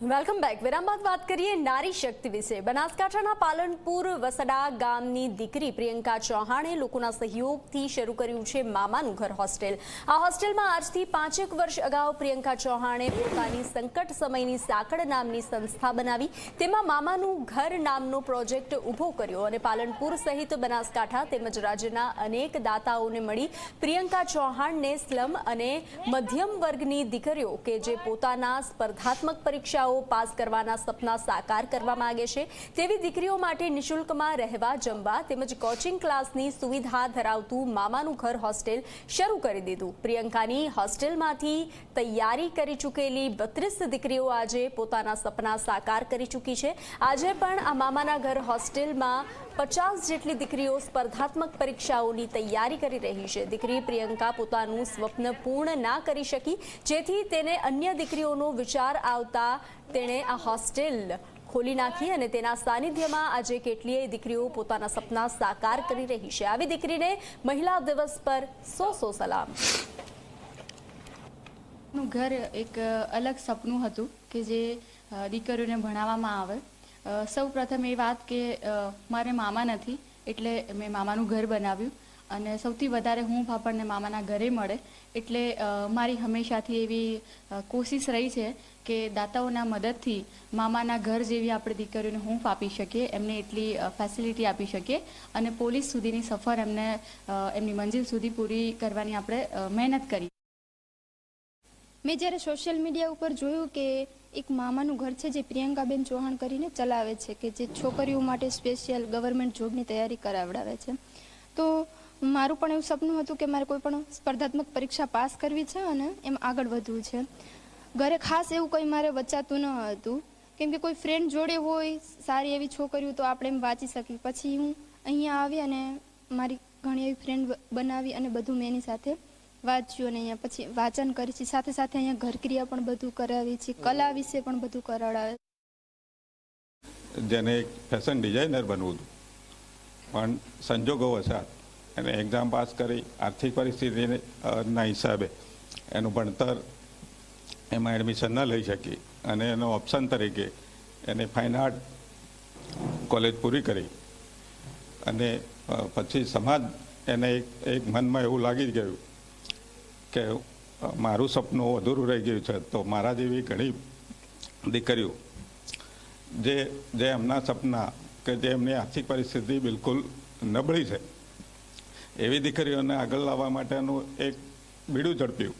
Welcome back. વિરામ બાદ વાત કરીએ નારી શક્તિ વિશે. બનાસકાંઠાના પાલનપુર વસડા ગામની દીકરી પ્રિયંકા ચૌહાણે લોકોના સહયોગથી શરૂ કર્યું છે મામાનું ઘર હોસ્ટેલ. આ હોસ્ટેલમાં આજથી 5 વર્ષ અગાઉ પ્રિયંકા ચૌહાણે પોતાની સંકટ સમયની સાંકળ નામની સંસ્થા બનાવી. તેમાં મામાનું ઘર નામનો પ્રોજેક્ટ ઊભો કર્યો અને પાલનપુર સહિત બનાસકાંઠા તેમજ રાજ્યના અનેક દાતાઓને મળી પ્રિયંકા ચૌહાણને સ્લમ અને મધ્યમ વર્ગની દીકરીઓ કે જે પોતાના સ્પર્ધાત્મક પરીક્ષાઓ પાસ કરવાના સપના સાકાર કરવા માંગે છે તેવી દીકરીઓ માટે નિઃશુલ્કમાં રહેવા જમવા તેમજ કોચિંગ ક્લાસની સુવિધા ધરાવતું મામાનું ઘર હોસ્ટેલ શરૂ કરી દીધું. પ્રિયંકાની હોસ્ટેલમાંથી તૈયારી કરી ચૂકેલી 32 દીકરીઓ આજે પોતાના સપના સાકાર કરી ચૂકી છે. આજે પણ આ મામાના ઘર હોસ્ટેલમાં 50 જેટલી દીકરીઓ સ્પર્ધાત્મક પરીક્ષાઓની તૈયારી કરી રહી છે. દીકરી પ્રિયંકા પોતાનું સ્વપ્ન પૂર્ણ ના કરી શકી, જેથી તેને અન્ય દીકરીઓનો વિચાર આવતા તેણે આ હોસ્ટેલ ખોલી નાખી અને તેના સાનિધ્યમાં આજે કેટલીય દીકરીઓ પોતાના સપના સાકાર કરી રહી છે. આવી દીકરીને મહિલા દિવસ પર 100 સલામ. ઘર એક અલગ સપનું હતું કે જે દીકરીઓને ભણાવવામાં આવે. સૌ પ્રથમ એ વાત કે મારે મામા નથી એટલે મેં મામાનું ઘર બનાવ્યું અને સૌથી વધારે હૂંફ આપણને મામાના ઘરે મળે એટલે મારી હંમેશાથી એવી કોશિશ રહી છે કે દાતાઓના મદદથી મામાના ઘર જેવી આપણે દીકરીઓને હૂંફ આપી શકીએ, એમને એટલી ફેસિલિટી આપી શકીએ અને પોલીસ સુધીની સફર એમને એમની મંજિલ સુધી પૂરી કરવાની આપણે મહેનત કરી. મેં જ્યારે સોશિયલ મીડિયા ઉપર જોયું કે એક મામાનું ઘર છે જે પ્રિયંકાબેન ચૌહાણ કરીને ચલાવે છે કે જે છોકરીઓ માટે સ્પેશિયલ ગવર્મેન્ટ જોબની તૈયારી કરાવડાવે છે, તો મારું પણ એવું સપનું હતું કે મારે કોઈ પણ સ્પર્ધાત્મક પરીક્ષા પાસ કરવી છે અને એમ આગળ વધવું છે. ઘરે ખાસ એવું કંઈ મારે વચાતું ન હતું કેમ કે કોઈ ફ્રેન્ડ જોડે હોય સારી એવી છોકરીઓ તો આપણે એમ વાંચી શકીએ. પછી હું અહીંયા આવી અને મારી ઘણી એવી ફ્રેન્ડ બનાવી અને બધું મેં એની સાથે વાંચ્યું અને અહીંયા પછી વાંચન કરી છે. સાથે સાથે અહીંયા ઘરક્રિયા પણ બધું કરાવી છે, કલા વિશે પણ બધું કરાવડાવે. જેને એક ફેશન ડિઝાઇનર બનવું હતું પણ સંજોગો વસાત એને એક્ઝામ પાસ કરી આર્થિક પરિસ્થિતિના હિસાબે એનું ભણતર એમાં એડમિશન ન લઈ શકી અને એનો ઓપ્શન તરીકે એને ફાઇન આર્ટ કોલેજ પૂરી કરી અને પછી સમાજ એને એક મનમાં એવું લાગી ગયું કે મારું સપનું અધૂરું રહી ગયું છે, તો મારા જેવી ઘણી દીકરીઓ જે એમના સપના કે જે એમની આર્થિક પરિસ્થિતિ બિલકુલ નબળી છે એવી દીકરીઓને આગળ લાવવા માટેનું એક બીડું ઝડપ્યું.